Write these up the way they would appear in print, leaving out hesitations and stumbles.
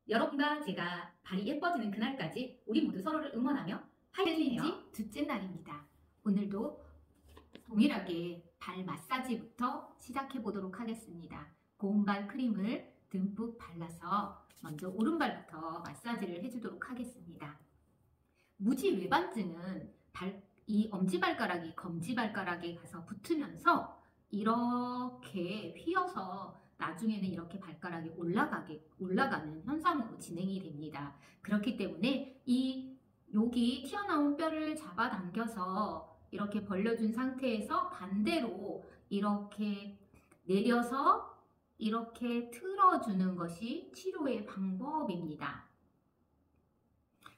여러분과 제가 발이 예뻐지는 그날까지 우리 모두 서로를 응원하며 파이팅해요. 둘째 날입니다. 오늘도 동일하게 발 마사지부터 시작해 보도록 하겠습니다. 고운발 크림을 듬뿍 발라서 먼저 오른발부터 마사지를 해주도록 하겠습니다. 무지외반증은 이 엄지발가락이 검지발가락에 가서 붙으면서 이렇게 휘어서 나중에는 이렇게 발가락이 올라가는 현상으로 진행이 됩니다. 그렇기 때문에 여기 튀어나온 뼈를 잡아당겨서 이렇게 벌려준 상태에서 반대로 이렇게 내려서 이렇게 틀어주는 것이 치료의 방법입니다.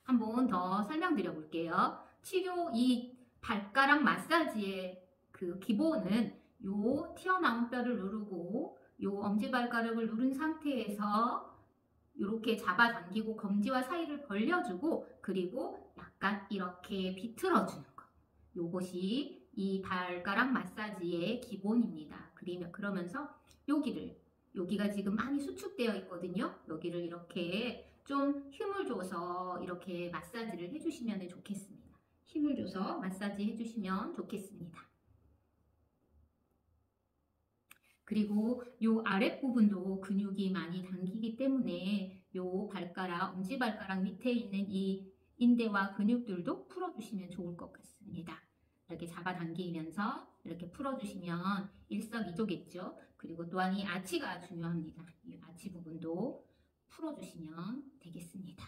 한 번 더 설명드려 볼게요. 이 발가락 마사지의 그 기본은 요 튀어나온 뼈를 누르고 요 엄지발가락을 누른 상태에서 이렇게 잡아당기고 검지와 사이를 벌려주고 그리고 약간 이렇게 비틀어주는 것. 요것이 이 발가락 마사지의 기본입니다. 그러면서 여기가 지금 많이 수축되어 있거든요. 여기를 이렇게 좀 힘을 줘서 이렇게 마사지를 해주시면 좋겠습니다. 힘을 줘서 마사지 해주시면 좋겠습니다. 그리고 요 아랫부분도 근육이 많이 당기기 때문에 요 엄지발가락 밑에 있는 이 인대와 근육들도 풀어주시면 좋을 것 같습니다. 이렇게 잡아당기면서 이렇게 풀어주시면 일석이조겠죠. 그리고 또한 이 아치가 중요합니다. 이 아치 부분도 풀어주시면 되겠습니다.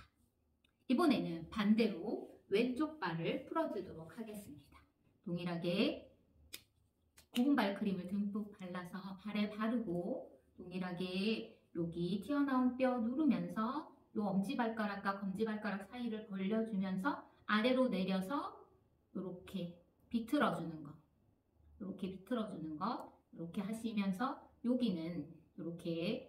이번에는 반대로 왼쪽 발을 풀어주도록 하겠습니다. 동일하게 고운발 크림을 듬뿍 발라서 발에 바르고 동일하게 여기 튀어나온 뼈 누르면서 요 엄지발가락과 검지발가락 사이를 벌려주면서 아래로 내려서 이렇게 비틀어주는 것, 이렇게 하시면서 여기는 이렇게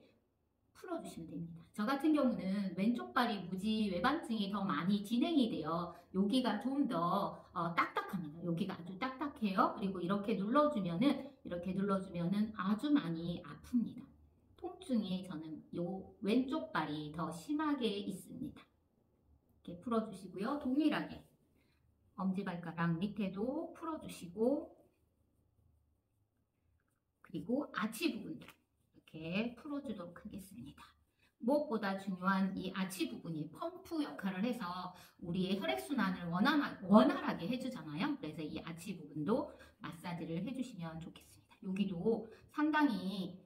풀어주시면 됩니다. 저 같은 경우는 왼쪽 발이 무지외반증이 더 많이 진행이 돼요. 여기가 좀 더 딱딱합니다. 여기가 아주 딱딱해요. 그리고 이렇게 눌러주면은 아주 많이 아픕니다. 통증이 저는 요 왼쪽 발이 더 심하게 있습니다. 이렇게 풀어주시고요. 동일하게 엄지발가락 밑에도 풀어주시고 그리고 아치 부분도 이렇게 풀어주도록 하겠습니다. 무엇보다 중요한 이 아치 부분이 펌프 역할을 해서 우리의 혈액순환을 원활하게 해주잖아요. 그래서 이 아치 부분도 마사지를 해주시면 좋겠습니다. 여기도 상당히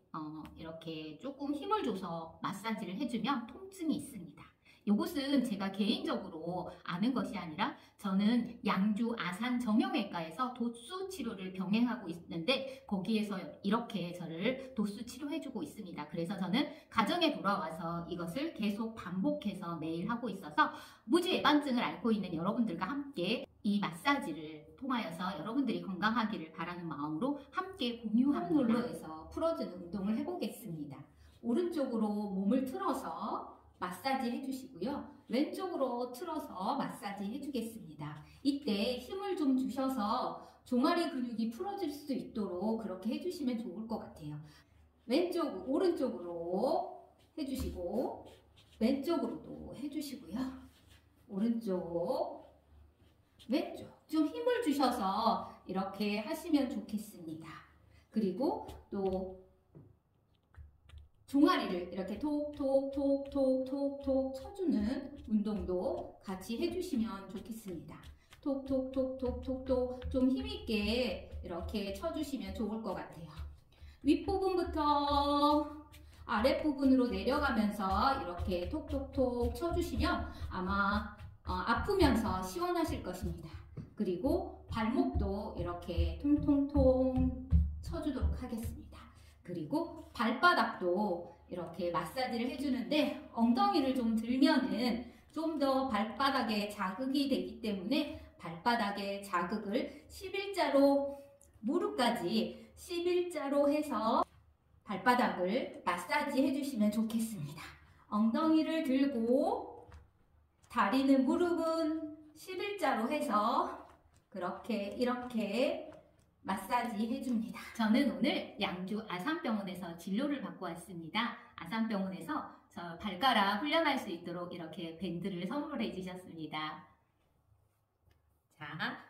이렇게 조금 힘을 줘서 마사지를 해주면 통증이 있습니다. 이것은 제가 개인적으로 아는 것이 아니라 저는 양주 아산 정형외과에서 도수 치료를 병행하고 있는데 거기에서 이렇게 저를 도수 치료해주고 있습니다. 그래서 저는 가정에 돌아와서 이것을 계속 반복해서 매일 하고 있어서 무지외반증을 앓고 있는 여러분들과 함께 이 마사지를 통하여서 여러분들이 건강하기를 바라는 마음으로 함께 공유합니다. 홈롤러에서 풀어주는 운동을 해보겠습니다. 오른쪽으로 몸을 틀어서 마사지 해주시고요. 왼쪽으로 틀어서 마사지 해주겠습니다. 이때 힘을 좀 주셔서 종아리 근육이 풀어질 수 있도록 그렇게 해주시면 좋을 것 같아요. 오른쪽으로 해주시고 왼쪽으로도 해주시고요. 오른쪽, 왼쪽 좀 힘을 주셔서 이렇게 하시면 좋겠습니다. 그리고 또 종아리를 이렇게 톡톡톡톡톡톡 쳐주는 운동도 같이 해주시면 좋겠습니다. 톡톡톡톡톡톡 좀 힘있게 이렇게 쳐주시면 좋을 것 같아요. 윗부분부터 아랫부분으로 내려가면서 이렇게 톡톡톡 쳐주시면 아마 아프면서 시원하실 것입니다. 그리고 발목도 이렇게 통통통 쳐주도록 하겠습니다. 그리고 발바닥도 이렇게 마사지를 해주는데 엉덩이를 좀 들면은 좀 더 발바닥에 자극이 되기 때문에 발바닥에 자극을 11자로 무릎까지 11자로 해서 발바닥을 마사지 해주시면 좋겠습니다. 엉덩이를 들고 다리는 무릎은 11자로 해서 이렇게 마사지 해줍니다. 저는 오늘 양주 아산병원에서 진료를 받고 왔습니다. 아산병원에서 저 발가락 훈련할 수 있도록 이렇게 밴드를 선물해 주셨습니다. 자,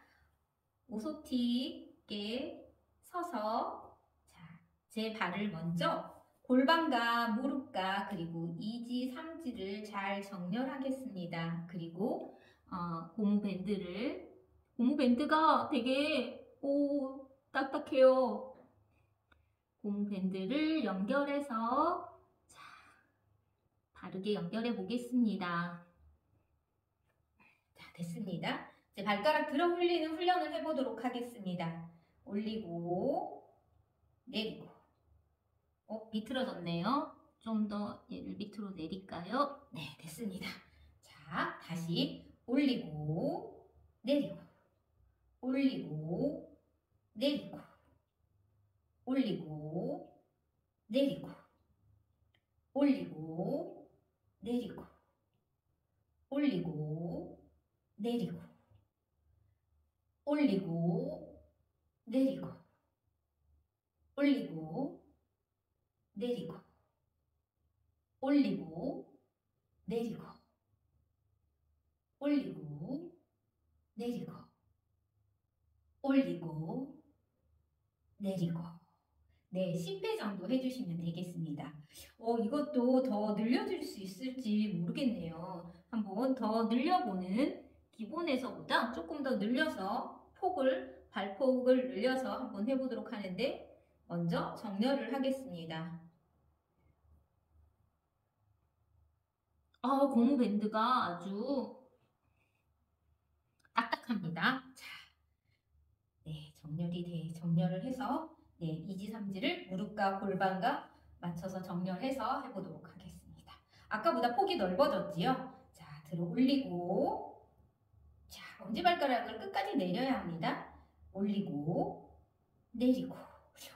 오소티께 서서 자, 제 발을 먼저 골반과 무릎과 그리고 이지, 삼지를 잘 정렬하겠습니다. 그리고 고무밴드가 되게 딱딱해요. 고무밴드를 연결해서 자, 바르게 연결해 보겠습니다. 자, 됐습니다. 이제 발가락 들어 올리는 훈련을 해보도록 하겠습니다. 올리고 내리고. 비틀어졌네요. 좀 더 얘를 밑으로 내릴까요? 네, 됐습니다. 자, 다시 올리고 내리고 올리고 내리고 올리고 내리고 올리고 내리고 올리고 내리고 올리고 내리고 올리고 내리고 올리고 내리고 올리고 내리고 올리고 내리고. 네, 10회 정도 해주시면 되겠습니다. 이것도 더 늘려줄 수 있을지 모르겠네요. 한번 더 늘려보는, 기본에서보다 조금 더 늘려서 발폭을 늘려서 한번 해보도록 하는데, 먼저 정렬을 하겠습니다. 고무밴드가 아주 딱딱합니다. 자, 네, 정렬을 해서 네, 이지삼지를 무릎과 골반과 맞춰서 정렬해서 해보도록 하겠습니다. 아까보다 폭이 넓어졌지요? 자, 들어 올리고, 자, 엄지발가락을 끝까지 내려야 합니다. 올리고, 내리고.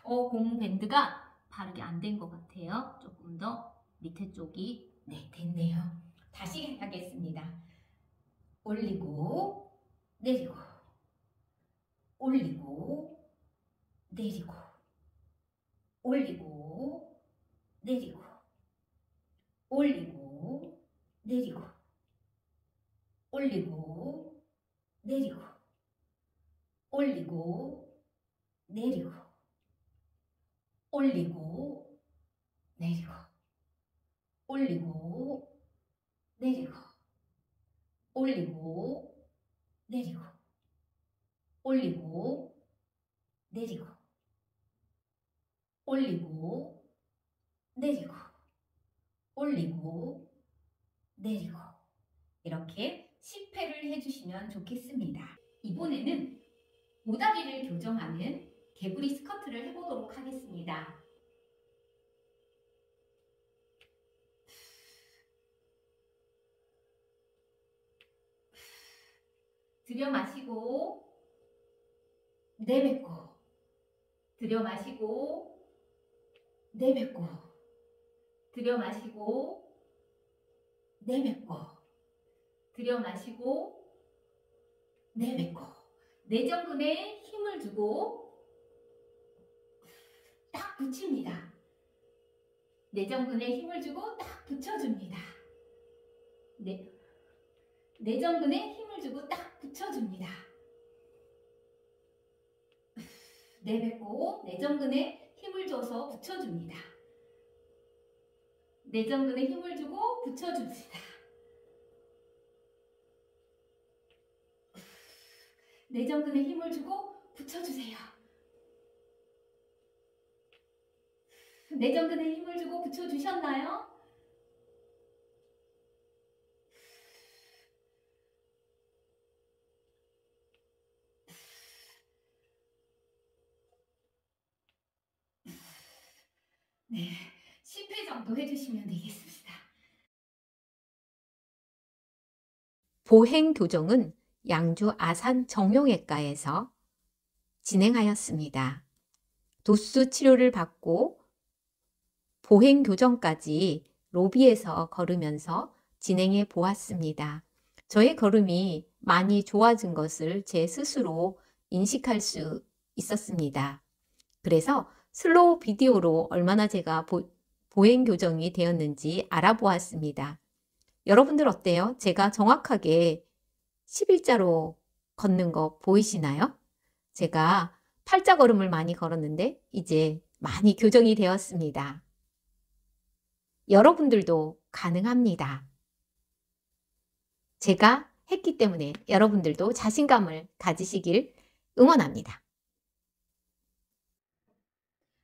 고무밴드가 바르게 안 된 것 같아요. 조금 더 밑에 쪽이, 네, 됐네요. 다시 하겠습니다. 올리고, 내리고, 올리고, 내리고, 올리고, 내리고, 올리고, 내리고, 올리고, 내리고, 올리고, 내리고, 올리고, 내리고, 올리고, 내리고, 올리고, 내리고, 올리고, 내리고, 올리고, 내리고, 올리고, 내리고. 이렇게 10회를 해주시면 좋겠습니다. 이번에는 모다리를 교정하는 개구리 스쿼트를 해보도록 하겠습니다. 들여 마시고 내뱉고, 들여 마시고 내뱉고, 들여 마시고 내뱉고, 들여 마시고 내뱉고. 내전근에 힘을 주고 딱 붙입니다. 내전근에 힘을 주고 딱 붙여줍니다. 내전근에 힘을 주고 딱 붙여줍니다. 내뱉고 내전근에 힘을 줘서 붙여줍니다. 내전근에 힘을 주고 붙여줍니다. 내전근에 힘을 주고 붙여주세요. 내전근에 힘을 주고 붙여주셨나요? 네, 10회 정도 해주시면 되겠습니다. 보행 교정은 양주 아산 정형외과에서 진행하였습니다. 도수 치료를 받고 보행 교정까지 로비에서 걸으면서 진행해 보았습니다. 저의 걸음이 많이 좋아진 것을 제 스스로 인식할 수 있었습니다. 그래서 슬로우 비디오로 얼마나 제가 보행 교정이 되었는지 알아보았습니다. 여러분들 어때요? 제가 정확하게 11자로 걷는 거 보이시나요? 제가 팔자 걸음을 많이 걸었는데 이제 많이 교정이 되었습니다. 여러분들도 가능합니다. 제가 했기 때문에 여러분들도 자신감을 가지시길 응원합니다.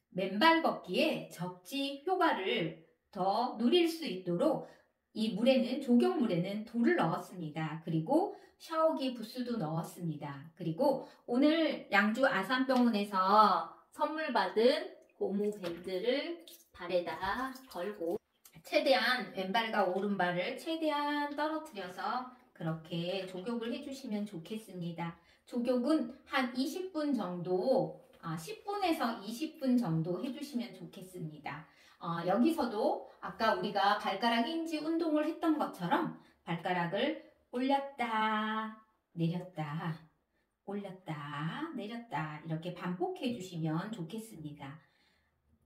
맨발 걷기에 접지 효과를 더 누릴 수 있도록 이 물에는 조경물에는 돌을 넣었습니다. 그리고 샤워기 부스도 넣었습니다. 그리고 오늘 양주 아산병원에서 선물 받은 고무 밴드를 발에다 걸고 최대한 왼발과 오른발을 최대한 떨어뜨려서 그렇게 조격을 해주시면 좋겠습니다. 조격은 한 20분 정도 10분에서 20분 정도 해주시면 좋겠습니다. 여기서도 아까 우리가 발가락 인지 운동을 했던 것처럼 발가락을 올렸다 내렸다 올렸다 내렸다 이렇게 반복해 주시면 좋겠습니다.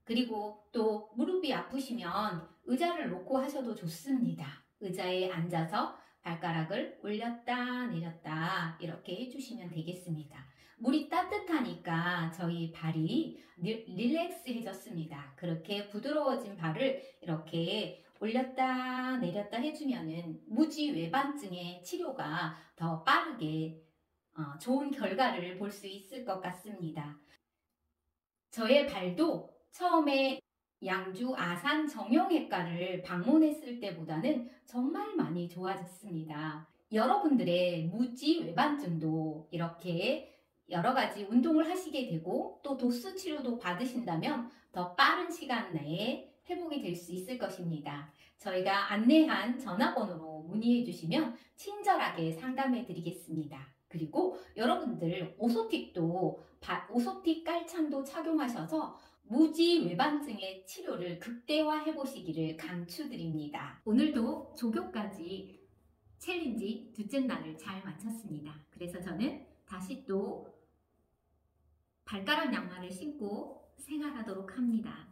그리고 또 무릎이 아프시면 의자를 놓고 하셔도 좋습니다. 의자에 앉아서 발가락을 올렸다 내렸다 이렇게 해주시면 되겠습니다. 물이 따뜻하니까 저희 발이 릴렉스해졌습니다. 그렇게 부드러워진 발을 이렇게 올렸다 내렸다 해주면은 무지 외반증의 치료가 더 빠르게 좋은 결과를 볼 수 있을 것 같습니다. 저의 발도 처음에 양주 아산 정형외과를 방문했을 때보다는 정말 많이 좋아졌습니다. 여러분들의 무지 외반증도 이렇게 여러 가지 운동을 하시게 되고 또 도수 치료도 받으신다면 더 빠른 시간 내에 회복이 될 수 있을 것입니다. 저희가 안내한 전화번호로 문의해 주시면 친절하게 상담해 드리겠습니다. 그리고 여러분들 오소틱도 오소틱 깔창도 착용하셔서 무지 외반증의 치료를 극대화해 보시기를 강추드립니다. 오늘도 조교까지 챌린지 둘째 날을 잘 마쳤습니다. 그래서 저는 다시 또 발가락 양말을 신고 생활하도록 합니다.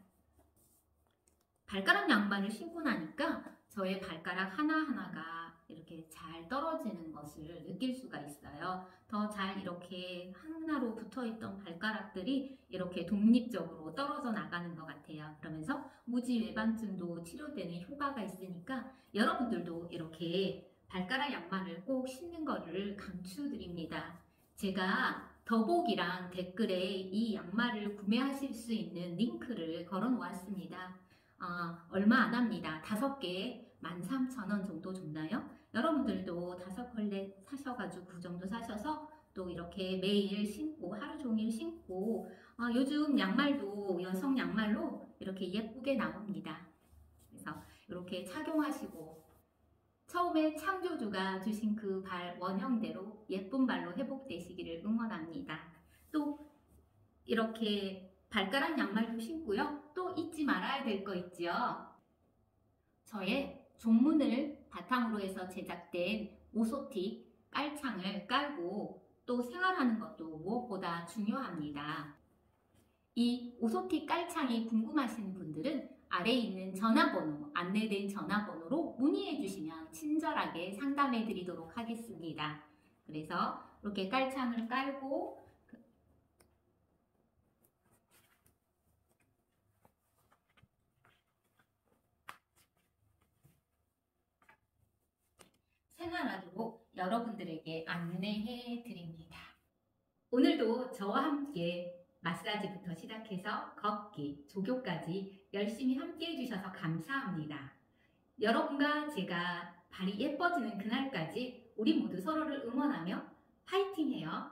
발가락 양말을 신고 나니까 저의 발가락 하나하나가 이렇게 잘 떨어지는 것을 느낄 수가 있어요. 더 잘 이렇게 하나로 붙어있던 발가락들이 이렇게 독립적으로 떨어져 나가는 것 같아요. 그러면서 무지 외반증도 치료되는 효과가 있으니까 여러분들도 이렇게 발가락 양말을 꼭 신는 것을 강추드립니다. 제가 더보기랑 댓글에 이 양말을 구매하실 수 있는 링크를 걸어 놓았습니다. 얼마 안 합니다. 5개 13,000원 정도 줬나요? 여러분들도 5켤레 사셔가지고 그 정도 사셔서 또 이렇게 매일 신고 하루 종일 신고 요즘 양말도 여성 양말로 이렇게 예쁘게 나옵니다. 그래서 이렇게 착용하시고 처음에 창조주가 주신 그 발 원형대로 예쁜 발로 회복되시기를 응원합니다. 또 이렇게 발가락 양말도 신고요. 또 잊지 말아야 될 거 있죠. 저의 종문을 바탕으로 해서 제작된 오소틱 깔창을 깔고 또 생활하는 것도 무엇보다 중요합니다. 이 오소틱 깔창이 궁금하신 분들은 아래에 있는 전화번호, 안내된 전화번호로 문의해 주시면 친절하게 상담해 드리도록 하겠습니다. 그래서 이렇게 깔창을 깔고 생활하도록 여러분들에게 안내해 드립니다. 오늘도 저와 함께 마사지부터 시작해서 걷기, 조교까지 열심히 함께 해주셔서 감사합니다. 여러분과 제가 발이 예뻐지는 그날까지 우리 모두 서로를 응원하며 파이팅해요.